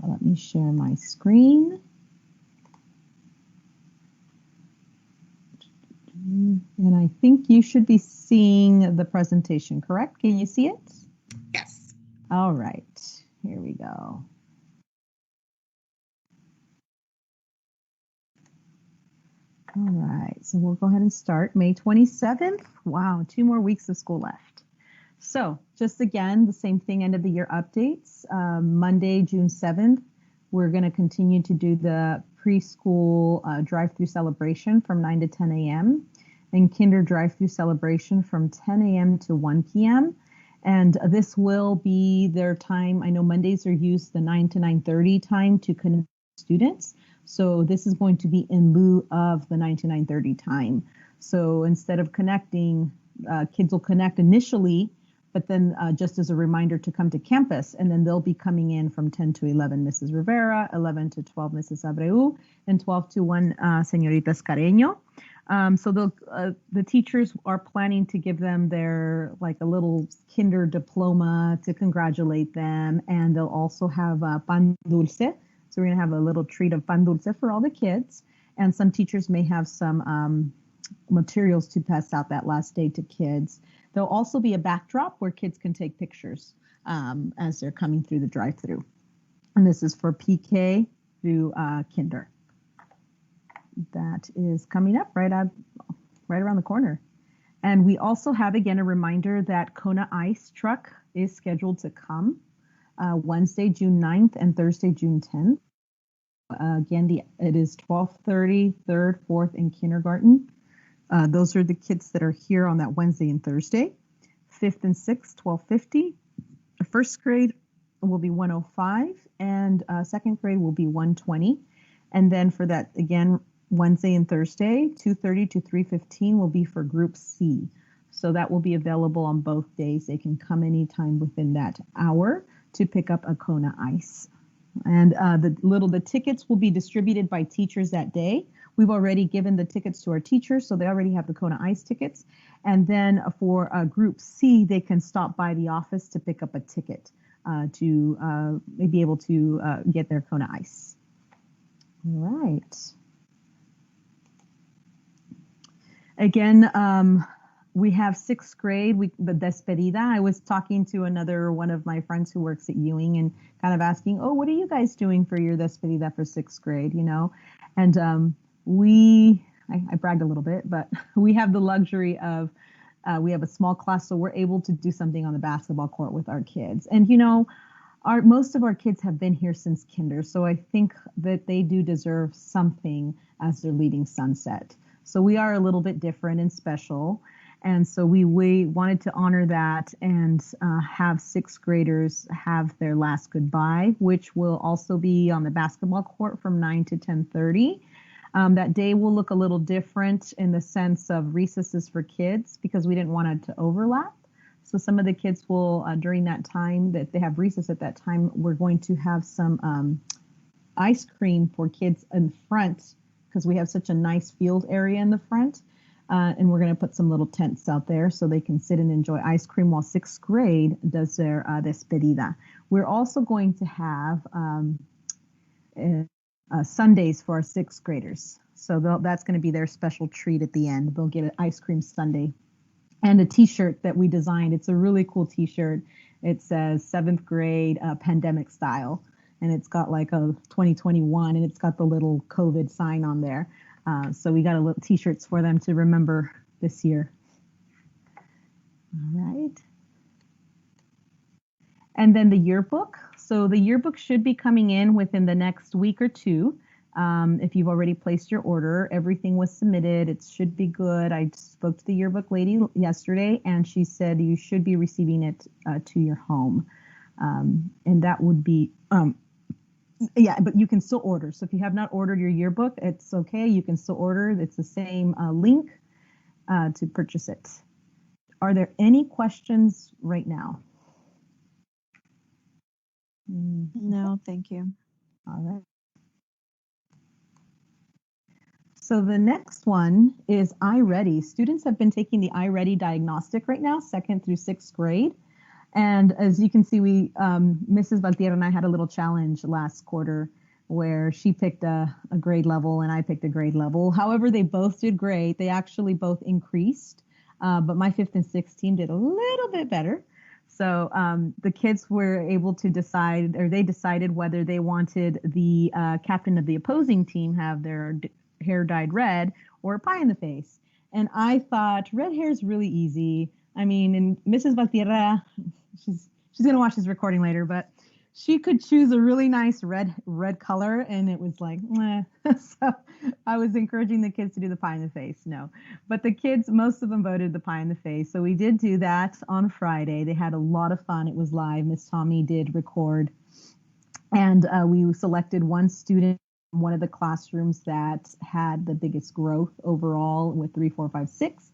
Let me share my screen. And I think you should be seeing the presentation, correct? Can you see it? Yes. All right, here we go. All right, so we'll go ahead and start May 27th. Wow, 2 more weeks of school left. So just again, the same thing, end of the year updates. Monday, June 7th, we're going to continue to do the preschool drive-through celebration from 9 to 10 a.m. and kinder drive-through celebration from 10 a.m. to 1 p.m. And this will be their time. I know Mondays are used the 9 to 9:30 time to connect students. So this is going to be in lieu of the 9 to 9:30 time. So instead of connecting, kids will connect initially, but then just as a reminder to come to campus, and then they'll be coming in from 10 to 11, Mrs. Rivera, 11 to 12, Mrs. Abreu, and 12 to 1, Señorita Scareño. So the teachers are planning to give them their like a little kinder diploma to congratulate them, and they'll also have pan dulce. So we're gonna have a little treat of pan dulce for all the kids, and some teachers may have some materials to pass out that last day to kids. There'll also be a backdrop where kids can take pictures as they're coming through the drive-through, and this is for PK through kinder. That is coming up right around the corner. And we also have, again, a reminder that Kona Ice truck is scheduled to come Wednesday, June 9th and Thursday, June 10th. Again, it is 12:30, 3rd, 4th, and kindergarten. Those are the kids that are here on that Wednesday and Thursday. 5th and 6th, 12:50. First grade will be 105, and second grade will be 120. And then for that, again, Wednesday and Thursday, 2:30 to 3:15 will be for Group C. So that will be available on both days. They can come anytime within that hour to pick up a Kona Ice. And the tickets will be distributed by teachers that day. We've already given the tickets to our teachers, so they already have the Kona Ice tickets. And then for Group C, they can stop by the office to pick up a ticket to be able to get their Kona Ice. All right. Again, we have sixth grade, the despedida. I was talking to one of my friends who works at Ewing and kind of asking, oh, what are you guys doing for your despedida for sixth grade, you know? And I bragged a little bit, but we have the luxury of, we have a small class, so we're able to do something on the basketball court with our kids. And, you know, most of our kids have been here since kinder, so I think that they do deserve something as they're leaving Sunset. So we are a little bit different and special. And so we wanted to honor that and have sixth graders have their last goodbye, which will also be on the basketball court from 9 to 10:30. That day will look a little different in the sense of recesses for kids because we didn't want it to overlap. So some of the kids will, during that time that they have recess at that time, we're going to have some ice cream for kids in front because we have such a nice field area in the front. And we're going to put some little tents out there so they can sit and enjoy ice cream while sixth grade does their despedida. We're also going to have Sundays for our sixth graders. So that's going to be their special treat at the end. They'll get an ice cream sundae and a t-shirt that we designed. It's a really cool t-shirt. It says seventh grade pandemic style. And it's got like a 2021 and it's got the little COVID sign on there. So we got a little t-shirts for them to remember this year. All right. And then the yearbook. So the yearbook should be coming in within the next week or two. If you've already placed your order, everything was submitted. It should be good. I spoke to the yearbook lady yesterday and she said you should be receiving it to your home. And that would be, yeah, but you can still order. So if you have not ordered your yearbook, it's okay. You can still order. It's the same link to purchase it. Are there any questions right now? No, thank you. All right. So the next one is iReady. Students have been taking the iReady diagnostic right now, 2nd through 6th grade. And as you can see, Mrs. Valtierra and I had a little challenge last quarter where she picked a grade level and I picked a grade level. However, they both did great. They actually both increased, but my fifth and sixth team did a little bit better. So the kids were able to decide, or they decided whether they wanted the captain of the opposing team have their hair dyed red or pie in the face. And I thought red hair is really easy. I mean, and Mrs. Valtierra, she's gonna watch this recording later, but she could choose a really nice red color, and it was like, meh. So I was encouraging the kids to do the pie in the face. No, but the kids, most of them voted the pie in the face. So we did do that on Friday. They had a lot of fun. It was live. Miss Tommy did record, and we selected one student from one of the classrooms that had the biggest growth overall with 3, 4, 5, 6,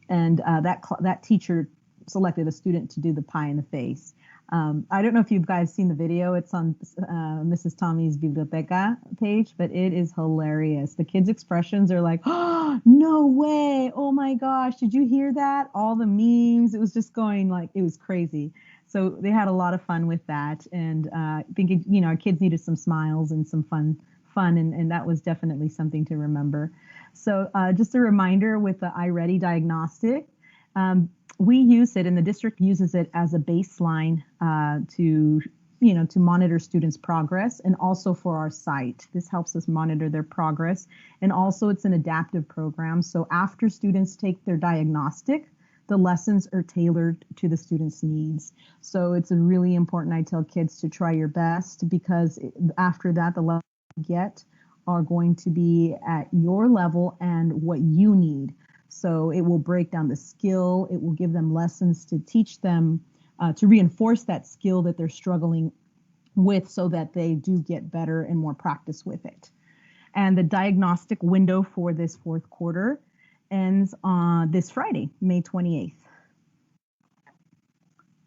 and that teacher selected a student to do the pie in the face. I don't know if you guys seen the video. It's on Mrs. Tommy's Biblioteca page, but it is hilarious. The kids' expressions are like, oh, no way. Oh my gosh. Did you hear that? All the memes. It was just going like, it was crazy. So they had a lot of fun with that. And I think, our kids needed some smiles and some fun. And that was definitely something to remember. So just a reminder with the iReady diagnostic, we use it, and the district uses it as a baseline to monitor students' progress, and also for our site. This helps us monitor their progress, and also it's an adaptive program. So after students take their diagnostic, the lessons are tailored to the students' needs. So it's really important. I tell kids to try your best, because after that, the lessons you get are going to be at your level and what you need. So it will break down the skill. It will give them lessons to teach them, to reinforce that skill that they're struggling with, so that they do get better and more practice with it. And the diagnostic window for this fourth quarter ends on this Friday, May 28th.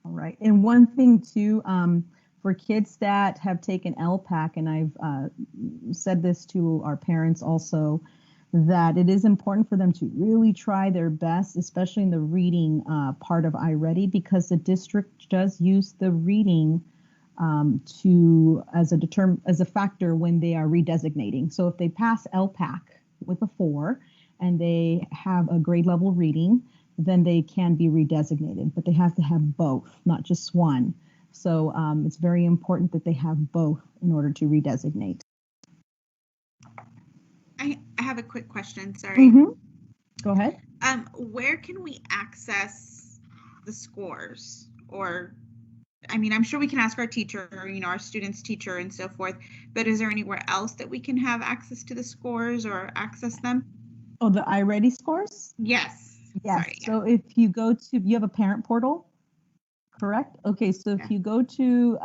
All right. And one thing too, for kids that have taken LPAC, and I've said this to our parents also, that it is important for them to really try their best, especially in the reading part of iReady, because the district does use the reading as a factor when they are redesignating. So if they pass LPAC with a 4 and they have a grade level reading, then they can be redesignated, but they have to have both, not just one. So it's very important that they have both in order to redesignate. I have a quick question, sorry. Go ahead. Where can we access the scores? Or, I mean, I'm sure we can ask our teacher, our student's teacher and so forth, but is there anywhere else that we can have access to the scores or access them? Oh, the iReady scores? Yes. Yes. Sorry, So if you go to, you have a parent portal, correct? Okay. So if you go to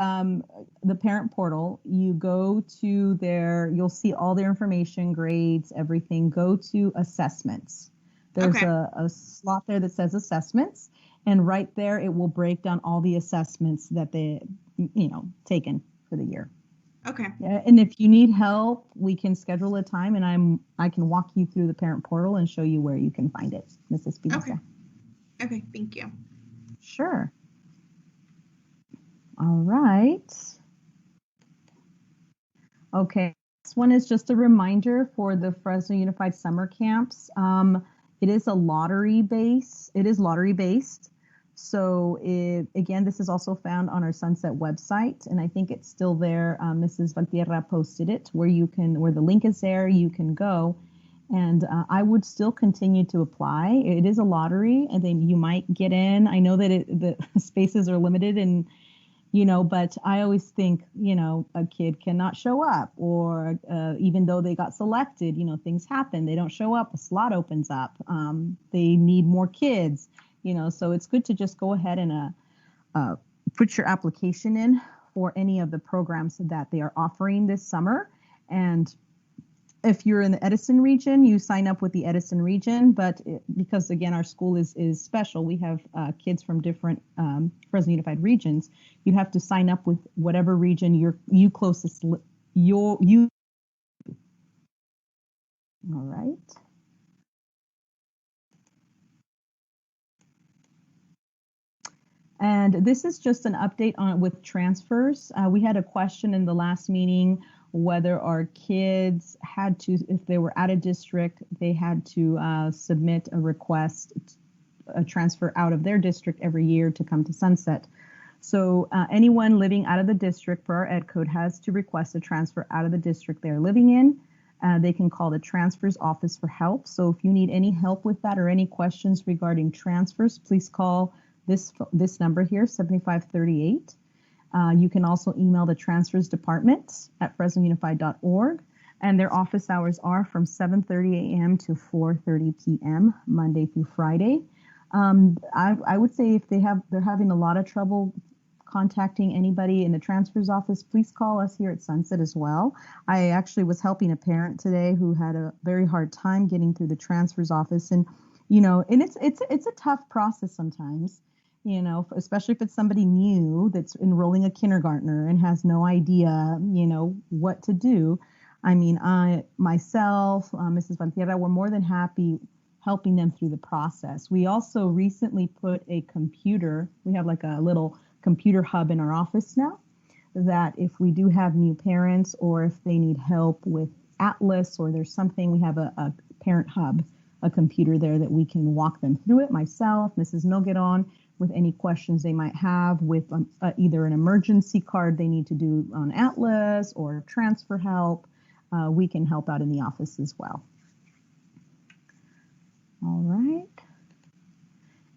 the parent portal, you go to there, you'll see all their information, grades, everything. Go to assessments. There's a slot there that says assessments, and right there it will break down all the assessments that they, taken for the year. Okay. Yeah, and if you need help, we can schedule a time, and I can walk you through the parent portal and show you where you can find it, Mrs. Pinoza. Okay, thank you. Sure. All right. Okay, this one is just a reminder for the Fresno Unified Summer Camps. It is lottery based. So again, this is also found on our Sunset website, and I think it's still there. Mrs. Valtierra posted it where the link is there, you can go. And I would still continue to apply. It is a lottery, and then you might get in. I know that the spaces are limited, and but I always think, a kid cannot show up, or even though they got selected, things happen. They don't show up, a slot opens up. They need more kids, so it's good to just go ahead and put your application in for any of the programs that they are offering this summer. And if you're in the Edison region, you sign up with the Edison region, but because again, our school is special, we have kids from different Fresno Unified regions. You have to sign up with whatever region you closest you. All right. And this is just an update on with transfers. We had a question in the last meeting whether our kids had to, if they were out of district, they had to submit a request, a transfer out of their district every year to come to Sunset. So anyone living out of the district for our ed code has to request a transfer out of the district they're living in. They can call the transfers office for help. So if you need any help with that or any questions regarding transfers, please call this number here, 7538. You can also email the transfers department at fresnounified.org. And their office hours are from 7:30 a.m. to 4:30 p.m. Monday through Friday. I would say if they're having a lot of trouble contacting anybody in the transfers office, please call us here at Sunset as well. I actually was helping a parent today who had a very hard time getting through the transfers office, and and it's a tough process sometimes, especially if it's somebody new that's enrolling a kindergartner and has no idea, what to do. I mean, myself, Mrs. Vantierra, we're more than happy helping them through the process. We also recently put a computer, we have like a little computer hub in our office now, that if we do have new parents or if they need help with Atlas or there's something, we have a parent hub, a computer there that we can walk them through it. Myself, Mrs. Milgidon, with any questions they might have with either an emergency card they need to do on Atlas or transfer help, we can help out in the office as well. All right.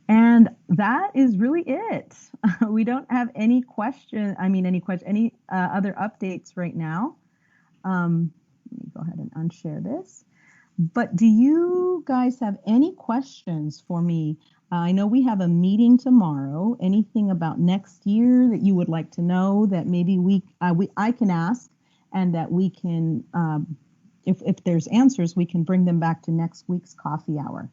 And that is really it. We don't have any other updates right now. Let me go ahead and unshare this. But do you guys have any questions for me? I know we have a meeting tomorrow. Anything about next year that you would like to know that maybe I can ask, and that we can, if there's answers, we can bring them back to next week's coffee hour.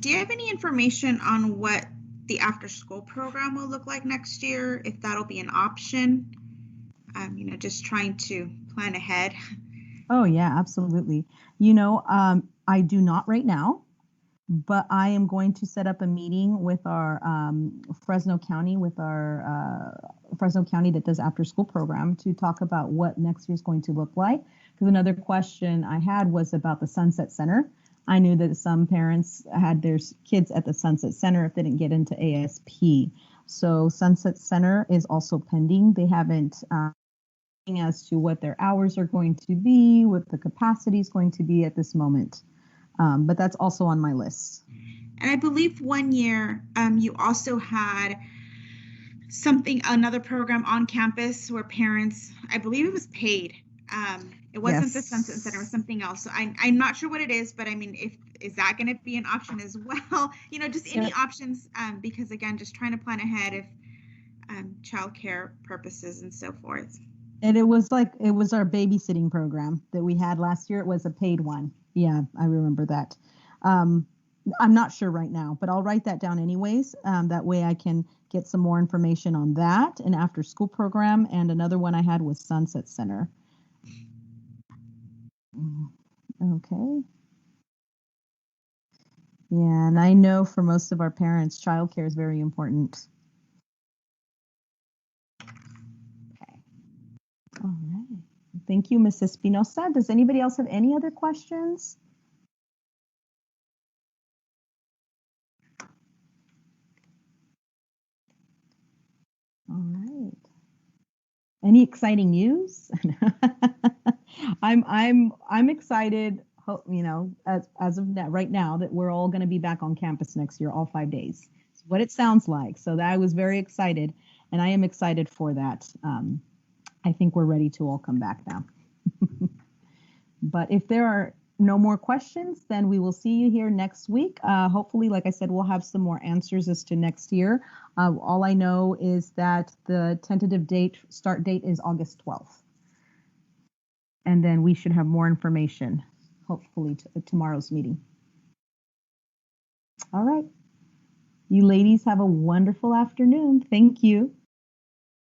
Do you have any information on what the after-school program will look like next year, if that'll be an option? Just trying to plan ahead. Oh, yeah, absolutely. I do not right now, but I am going to set up a meeting with our Fresno County that does after-school program to talk about what next year is going to look like. Because another question I had was about the Sunset Center. I knew that some parents had their kids at the Sunset Center if they didn't get into ASP. So Sunset Center is also pending. They haven't as to what their hours are going to be, what the capacity is going to be at this moment. But that's also on my list. And I believe one year you also had another program on campus where parents, I believe it was paid. It wasn't the Sunset Center, it was something else. So I'm not sure what it is, but I mean, is that going to be an option as well? Just any options, because again, just trying to plan ahead if childcare purposes and so forth. And it was our babysitting program that we had last year. It was a paid one. Yeah, I remember that. I'm not sure right now, but I'll write that down anyways. That way I can get some more information on that, an after school program, and another one I had was Sunset Center. Okay. Yeah, and I know for most of our parents, childcare is very important. Okay. All right. Thank you, Ms. Espinosa. Does anybody else have any other questions? All right. Any exciting news? I'm excited, as of right now, that we're all going to be back on campus next year, all 5 days. It's what it sounds like. So that I was very excited, and I am excited for that. I think we're ready to all come back now. But if there are no more questions, then we will see you here next week. Hopefully, like I said, we'll have some more answers as to next year. All I know is that the tentative start date is August 12th. And then we should have more information, hopefully, tomorrow's meeting. All right. You ladies have a wonderful afternoon. Thank you.